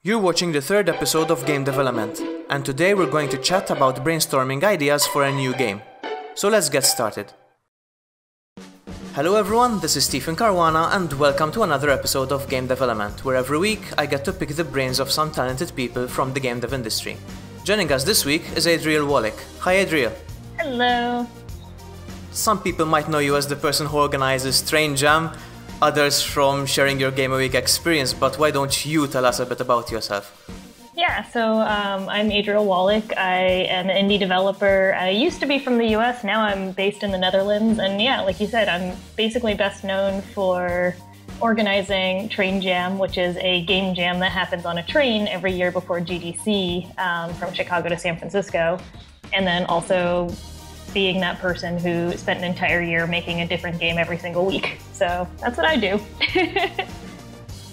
You're watching the third episode of Game Development, and today we're going to chat about brainstorming ideas for a new game. So let's get started. Hello everyone, this is Stephen Caruana and welcome to another episode of Game Development, where every week I get to pick the brains of some talented people from the game dev industry. Joining us this week is Adriel Wallick. Hi Adriel. Hello. Some people might know you as the person who organizes Train Jam, others from sharing your Game a Week experience, but why don't you tell us a bit about yourself? Yeah, so I'm Adriel Wallick. I am an indie developer. I used to be from the US, now I'm based in the Netherlands, and yeah, like you said, I'm basically best known for organizing Train Jam, which is a game jam that happens on a train every year before GDC from Chicago to San Francisco, and then also being that person who spent an entire year making a different game every single week. So that's what I do.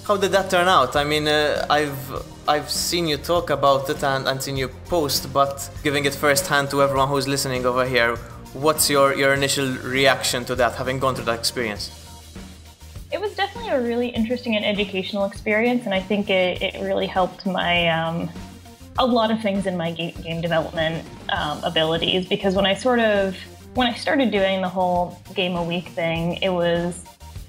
How did that turn out? I mean, I've seen you talk about it and seen you post, but giving it firsthand to everyone who's listening over here, what's your initial reaction to that, having gone through that experience? It was definitely a really interesting and educational experience, and I think it really helped my a lot of things in my game development abilities, because when I started doing the whole game a week thing, it was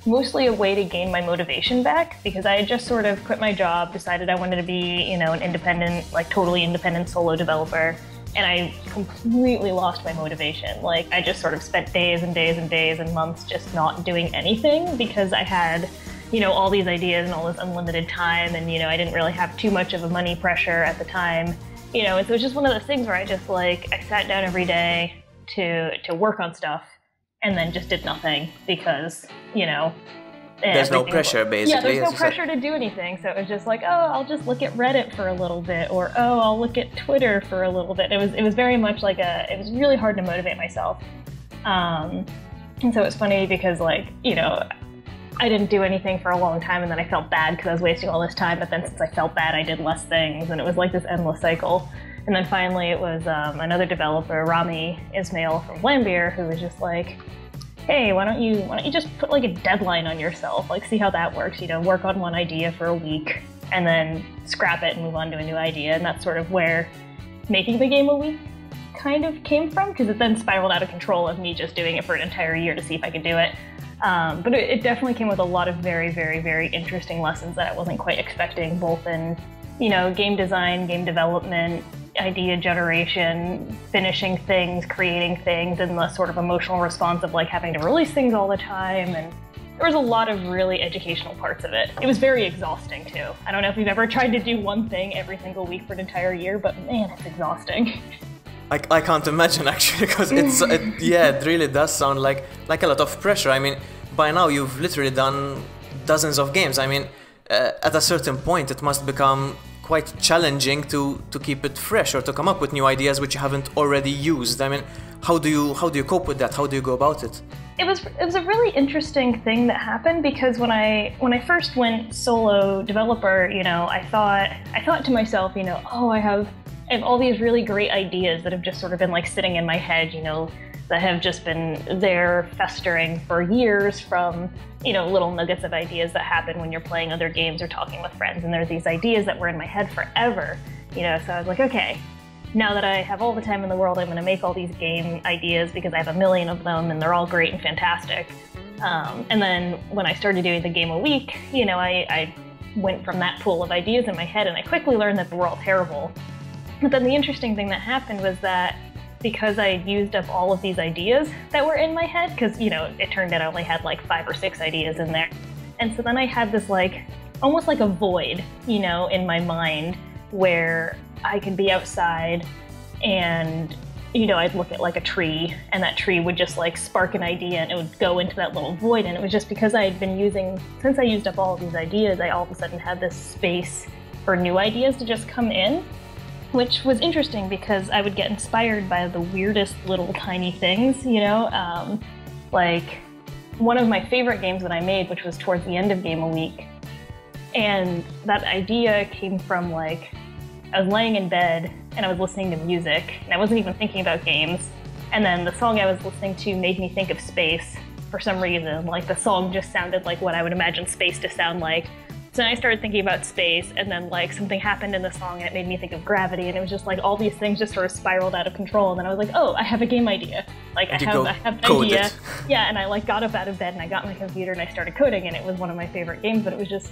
mostly a way to gain my motivation back, because I had just sort of quit my job, decided I wanted to be, an independent, like totally independent solo developer, and I completely lost my motivation. Like, I just sort of spent days and days and days and months just not doing anything, because I had all these ideas and all this unlimited time, and I didn't really have too much of a money pressure at the time, and so it was just one of those things where I just I sat down every day to work on stuff and then just did nothing, because there's no pressure, basically. Yeah, there's no pressure to do anything, so it was just like, oh, I'll just look at Reddit for a little bit, or oh, I'll look at Twitter for a little bit. It was very much like it was really hard to motivate myself, and so it's funny because I didn't do anything for a long time, and then I felt bad because I was wasting all this time, but then since I felt bad, I did less things, and it was like this endless cycle. And then finally it was another developer, Rami Ismail from Lambier, who was just like, hey, why don't you just put like a deadline on yourself, see how that works, work on one idea for a week, and then scrap it and move on to a new idea. And that's sort of where making the game a week kind of came from, because it then spiraled out of control of me just doing it for an entire year to see if I could do it. But it definitely came with a lot of very, very, very interesting lessons that I wasn't quite expecting, both in, game design, game development, idea generation, finishing things, creating things, and the sort of emotional response of having to release things all the time. And there was a lot of really educational parts of it. It was very exhausting too. I don't know if you've ever tried to do one thing every single week for an entire year, but man, it's exhausting. I can't imagine, actually, because it really does sound like a lot of pressure. I mean, by now you've literally done dozens of games. I mean, at a certain point it must become quite challenging to keep it fresh or to come up with new ideas which you haven't already used. I mean, how do you cope with that? How do you go about it? It was a really interesting thing that happened, because when I first went solo developer, I thought to myself, oh, I have all these really great ideas that have just sort of been sitting in my head, that have just been there festering for years from, little nuggets of ideas that happen when you're playing other games or talking with friends. And there's these ideas that were in my head forever, so I was like, okay, now that I have all the time in the world, I'm going to make all these game ideas because I have a million of them and they're all great and fantastic. And then when I started doing the game a week, I went from that pool of ideas in my head, and I quickly learned that they were all terrible. But then the interesting thing that happened was that because I used up all of these ideas that were in my head, because, it turned out I only had 5 or 6 ideas in there. And so then I had this almost like a void, in my mind, where I could be outside and, I'd look at a tree, and that tree would just spark an idea and it would go into that little void. And it was just because I had been since I used up all of these ideas, I all of a sudden had this space for new ideas to just come in. Which was interesting because I would get inspired by the weirdest little tiny things, one of my favorite games that I made, which was towards the end of Game a Week. And that idea came from I was laying in bed and I was listening to music, and I wasn't even thinking about games. And then the song I was listening to made me think of space for some reason. The song just sounded like what I would imagine space to sound like. So then I started thinking about space, and then like something happened in the song and it made me think of gravity, and it was just like all these things just sort of spiraled out of control, and then I was like, oh, I have a game idea. Like I have an idea. Yeah, and I like got up out of bed and I got my computer and I started coding, and it was one of my favorite games, but it was just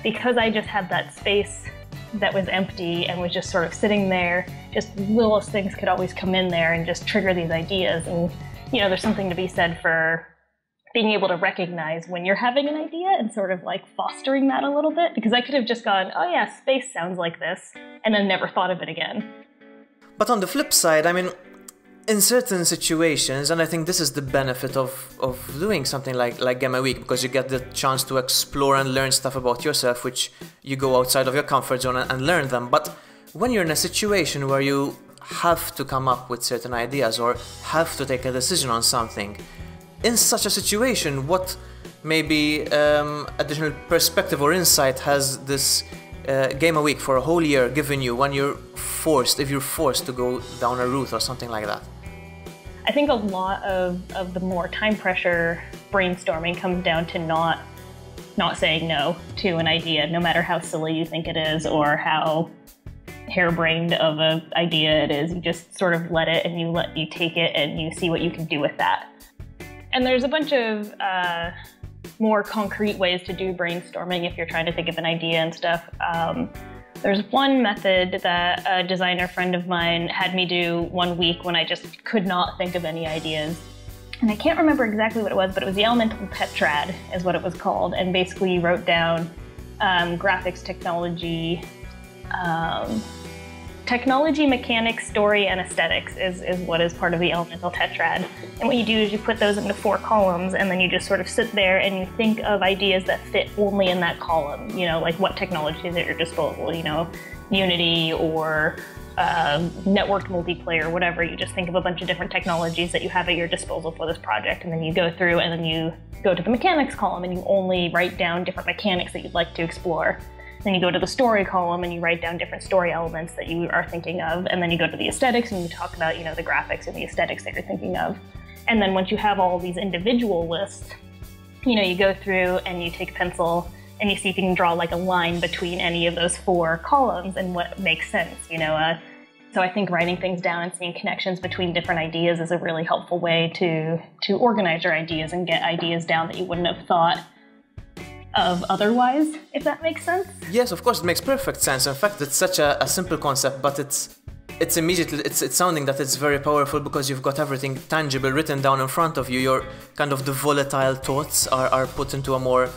because I just had that space that was empty and was just sort of sitting there, just littlest things could always come in there and just trigger these ideas. And you know, there's something to be said for being able to recognize when you're having an idea and sort of like fostering that a little bit, because I could have just gone, oh yeah, space sounds like this, and then never thought of it again. But on the flip side, I mean, in certain situations, and I think this is the benefit of doing something like Game a Week, because you get the chance to explore and learn stuff about yourself, which you go outside of your comfort zone and learn them. But when you're in a situation where you have to come up with certain ideas or have to take a decision on something, in such a situation, what maybe additional perspective or insight has this Game a Week for a whole year given you when you're forced, if you're forced to go down a route or something like that? I think a lot of the more time pressure brainstorming comes down to not saying no to an idea, no matter how silly you think it is or how harebrained of an idea it is. You just sort of let it, and you take it and you see what you can do with that. And there's a bunch of more concrete ways to do brainstorming if you're trying to think of an idea and stuff. There's one method that a designer friend of mine had me do one week when I just could not think of any ideas. And I can't remember exactly what it was, but it was the elemental tetrad is what it was called. And basically you wrote down graphics, technology, mechanics, story, and aesthetics is what is part of the elemental tetrad. And what you do is you put those into 4 columns, and then you just sort of sit there and you think of ideas that fit only in that column. You know, like what technology is at your disposal, you know, Unity or networked multiplayer, whatever. You just think of a bunch of different technologies that you have at your disposal for this project, and then you go through and then you go to the mechanics column and you only write down different mechanics that you'd like to explore. Then you go to the story column and you write down different story elements that you are thinking of. And then you go to the aesthetics and you talk about, you know, the graphics and the aesthetics that you're thinking of. And then once you have all these individual lists, you know, you go through and you take a pencil and you see if you can draw like a line between any of those 4 columns and what makes sense, you know. So I think writing things down and seeing connections between different ideas is a really helpful way to organize your ideas and get ideas down that you wouldn't have thought of otherwise, if that makes sense. Yes, of course, it makes perfect sense. In fact, it's such a simple concept, but it's immediately, it's sounding that it's very powerful because you've got everything tangible written down in front of you. Your kind of the volatile thoughts are put into a more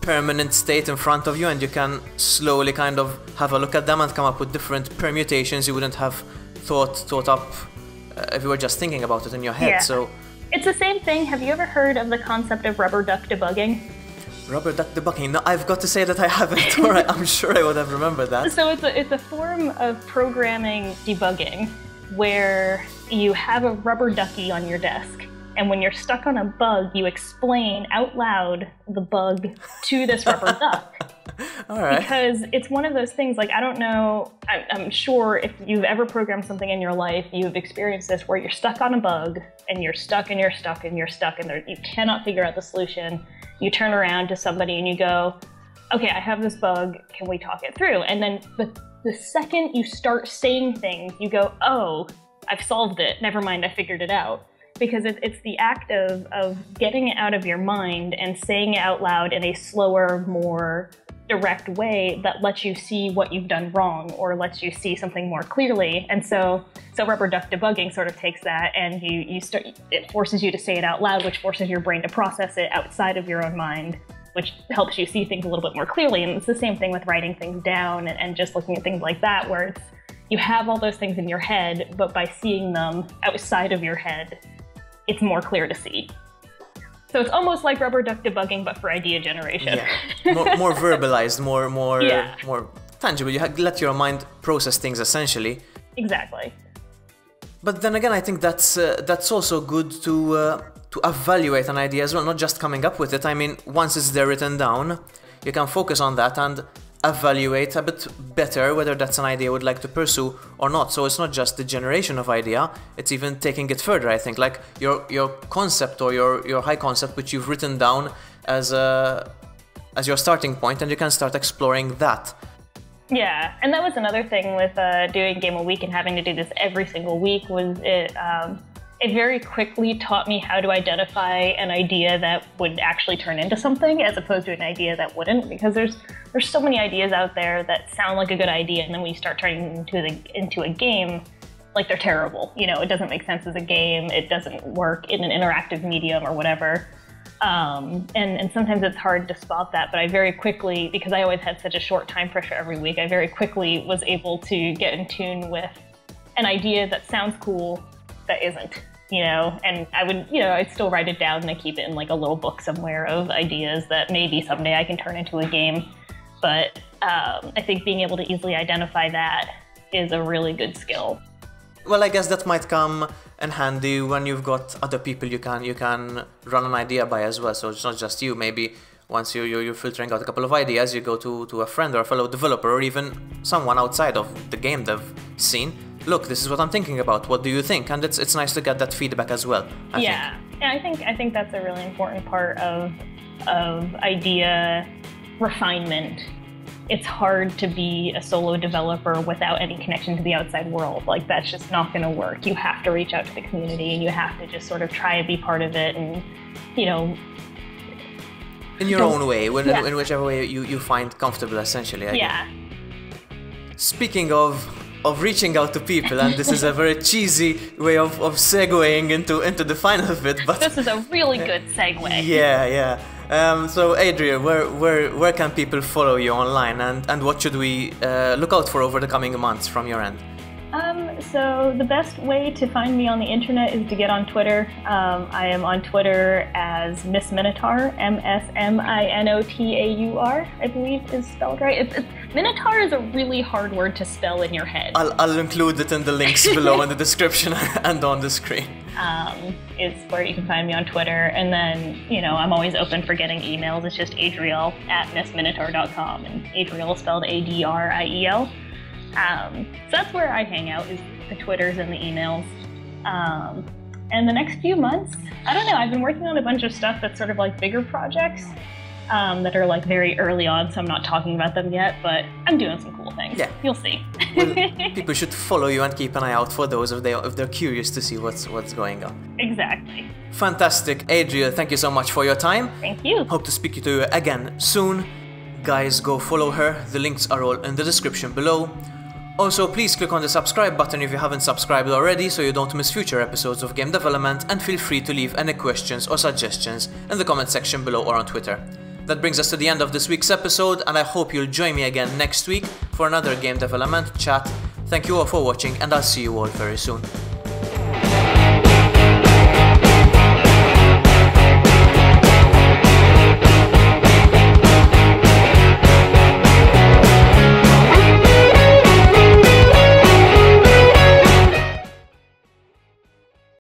permanent state in front of you, and you can slowly kind of have a look at them and come up with different permutations you wouldn't have thought up if you were just thinking about it in your head. Yeah. So it's the same thing. Have you ever heard of the concept of rubber duck debugging? Rubber duck debugging? No, I've got to say that I haven't, or I'm sure I would have remembered that. So it's a form of programming debugging where you have a rubber ducky on your desk, and when you're stuck on a bug, you explain out loud the bug to this rubber duck. All right. Because it's one of those things, like, I don't know, I'm sure if you've ever programmed something in your life, you've experienced this where you're stuck on a bug, and you're stuck, and you're stuck, and you're stuck, and you cannot figure out the solution. You turn around to somebody and you go, okay, I have this bug, can we talk it through? And then the second you start saying things, you go, oh, I've solved it, never mind, I figured it out. Because it's the act of getting it out of your mind and saying it out loud in a slower, more direct way that lets you see what you've done wrong or lets you see something more clearly. And so rubber duck debugging sort of takes that, and it forces you to say it out loud, which forces your brain to process it outside of your own mind, which helps you see things a little bit more clearly. And it's the same thing with writing things down and just looking at things like that, where you have all those things in your head, but by seeing them outside of your head, it's more clear to see. So it's almost like rubber duck debugging, but for idea generation. Yeah. More verbalized, more tangible. You let your mind process things essentially. Exactly. But then again, I think that's also good to evaluate an idea as well, not just coming up with it. I mean, once it's there written down, you can focus on that and evaluate a bit better whether that's an idea you would like to pursue or not. So it's not just the generation of idea, it's even taking it further, I think. Like your concept or your high concept, which you've written down as as your starting point, and you can start exploring that. Yeah, and that was another thing with doing Game a Week and having to do this every single week was it very quickly taught me how to identify an idea that would actually turn into something as opposed to an idea that wouldn't, because there's so many ideas out there that sound like a good idea, and then when you start turning into a game, like they're terrible. You know, it doesn't make sense as a game, it doesn't work in an interactive medium or whatever. And sometimes it's hard to spot that, but I very quickly, because I always had such a short time pressure every week, I very quickly was able to get in tune with an idea that sounds cool that isn't, you know, and I would, you know, I'd still write it down and I keep it in like a little book somewhere of ideas that maybe someday I can turn into a game. But I think being able to easily identify that is a really good skill. Well, I guess that might come in handy when you've got other people you can run an idea by as well. So it's not just you. Maybe once you're filtering out a couple of ideas, you go to a friend or a fellow developer or even someone outside of the game dev scene. Look, this is what I'm thinking about. What do you think? And it's nice to get that feedback as well. Yeah, I think that's a really important part of idea refinement. It's hard to be a solo developer without any connection to the outside world. Like, that's just not going to work. You have to reach out to the community and you have to just sort of try and be part of it and, you know... In your own way, in whichever way you find comfortable, essentially. I guess. Speaking of reaching out to people, and this is a very cheesy way of segueing into the final bit, but... This is a really good segue. Yeah. So Adriel, where can people follow you online, and what should we look out for over the coming months from your end? So the best way to find me on the internet is to get on Twitter. I am on Twitter as Miss Minotaur, MSMINOTAUR, I believe is spelled right. Minotaur is a really hard word to spell in your head. I'll include it in the links below in the description and on the screen. Is where you can find me on Twitter, and then, you know, I'm always open for getting emails. It's just Adriel@missminotaur.com, and Adriel spelled ADRIEL. So that's where I hang out, is the Twitters and the emails. And the next few months, I don't know, I've been working on a bunch of stuff that's sort of like bigger projects that are like very early on, so I'm not talking about them yet, but I'm doing some cool things. Yeah. You'll see. Well, people should follow you and keep an eye out for those if they're curious to see what's going on. Exactly. Fantastic. Adriel, thank you so much for your time. Thank you. Hope to speak to you again soon. Guys, go follow her. The links are all in the description below. Also, please click on the subscribe button if you haven't subscribed already so you don't miss future episodes of Game Development, and feel free to leave any questions or suggestions in the comment section below or on Twitter. That brings us to the end of this week's episode, and I hope you'll join me again next week for another Game Development chat. Thank you all for watching, and I'll see you all very soon.